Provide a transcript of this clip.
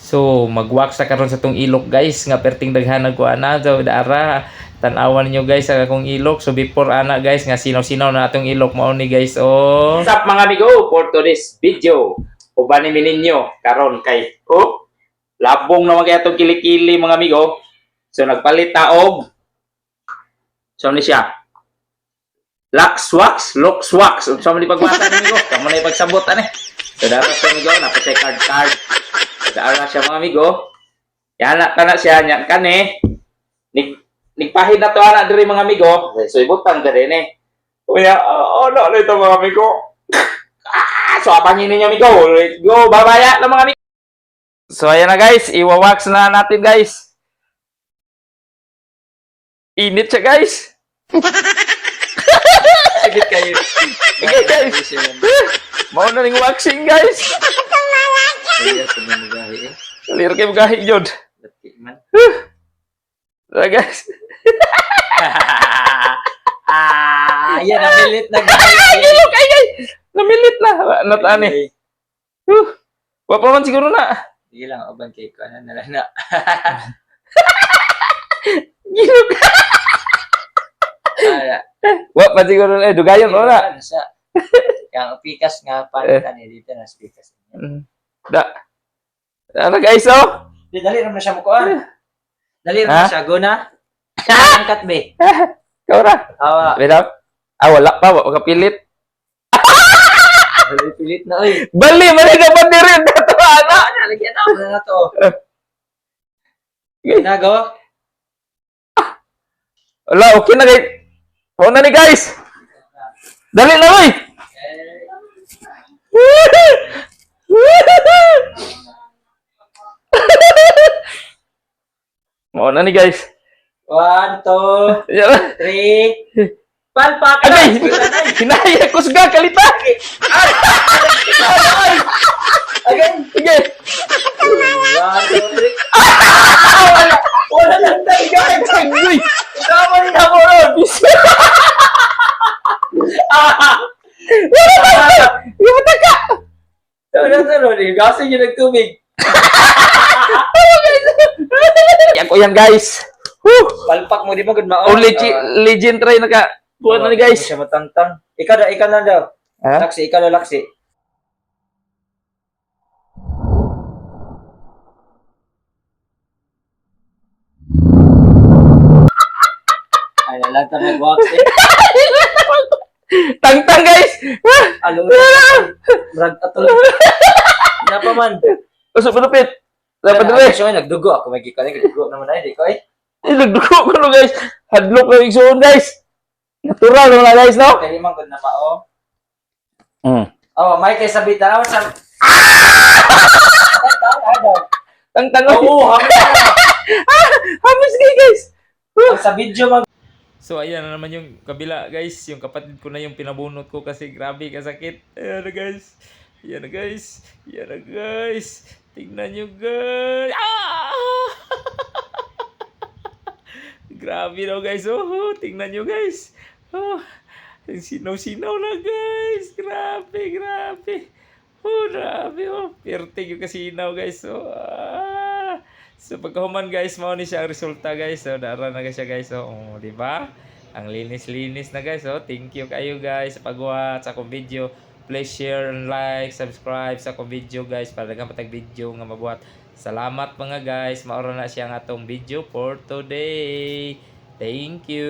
So, mag-wax sa karon sa tong ilok guys, nga perting daghanag ko ana so dara tan-awan niyo guys sa akong ilok. So before ana guys nga sinaw-sinaw na atong ilok mao ni guys. Oh. What's up mga amigo for today's video. Uban ni ninyo karon kay labong naman kay atong kilikili mga amigo. So nagpalit ta og so ni siya. Luxwax, Luxwax. So man pagbasa ni amigo, kamo na ipagsabot ani. So dara sa amigo na pa card. Dara siya mga amigo. Yan na siya nya kani. Nigpahid na to ana diri mga amigo. So ibutang diri ni. Kuya, ano ito mga amigo? So abangin ninyo amigo. Let's go, babaya na mga amigo. So ayan na guys, iwawax na natin guys. Init siya guys. Sagit kayo. Okay guys. Mau na ning waxing guys. Clear kayo magahi jod. So guys. Yan, namilit na guys. Gilok ay guys. Namilit na. Natani. Wa pa man siguro na. Sige lang, uban kay ko na na. Gilok. Wa pa siguro na dugayon ora. Yang pikas nga palitan dito na pikas. Da. Ano guys oh? Di dali ra na siya mo kuan. Dali ra na siya guna. Angkat be. Kau ra? Awa. Bitaw. Wala pa wa kapilit. Dali pilit na oy. Bali na ba diri dato ana? Lagyan na to. Nago. Wala okay na guys. Mo na ni guys. Dali na oy. Mo na ni guys. 1, 2, Yan. 3. Palpak. Agay! Hinaya ko suga kalita. Again. Sige. 1, 2, 3. Wala lang tayo guys. Agoy. Tama rin ako ron. Yung mataka. Sunod. Gasin yung nagtubig. Yan ko yan guys. Palpak mo di ba good maon? Legend try na ka. Buwan na ni guys. Siya matangtang. Ikaw na daw. Ha? Laksi, ikaw na laksi. Ay, lalagtan nag-wax eh. Tangtang guys. Alo. Brag atol. Napa man. Usap malupit. Dapat dali. Siya nagdugo ako magikon nagdugo naman ay di ko eh. Nagdugo ko no guys. Hadlok na igsoon guys. Natural naman na guys no. Kaya man gud na mao. Oh, may kay sabitan ako sa Tangtang. Oo, Hamis guys. sa video man. So ayan na naman yung kabila guys, yung kapatid ko na yung pinabunot ko kasi grabe kasakit. Ayan na guys. Ayan na guys. Ayan na guys. Tingnan nyo guys. Grabe daw guys. Tingnan nyo guys. Sinaw-sinaw na guys. Grabe. Grabe. Pertig yung kasinaw guys. So pagkahuman guys, mao ni siya ang resulta guys. So dara na siya guys. So di ba? Ang linis-linis na guys. So thank you kayo guys sa pag-watch sa akong video. Please share and like, subscribe sa akong video guys para daghang patag video nga mabuhat. Salamat mga guys. Maura na siya nga atong video for today. Thank you.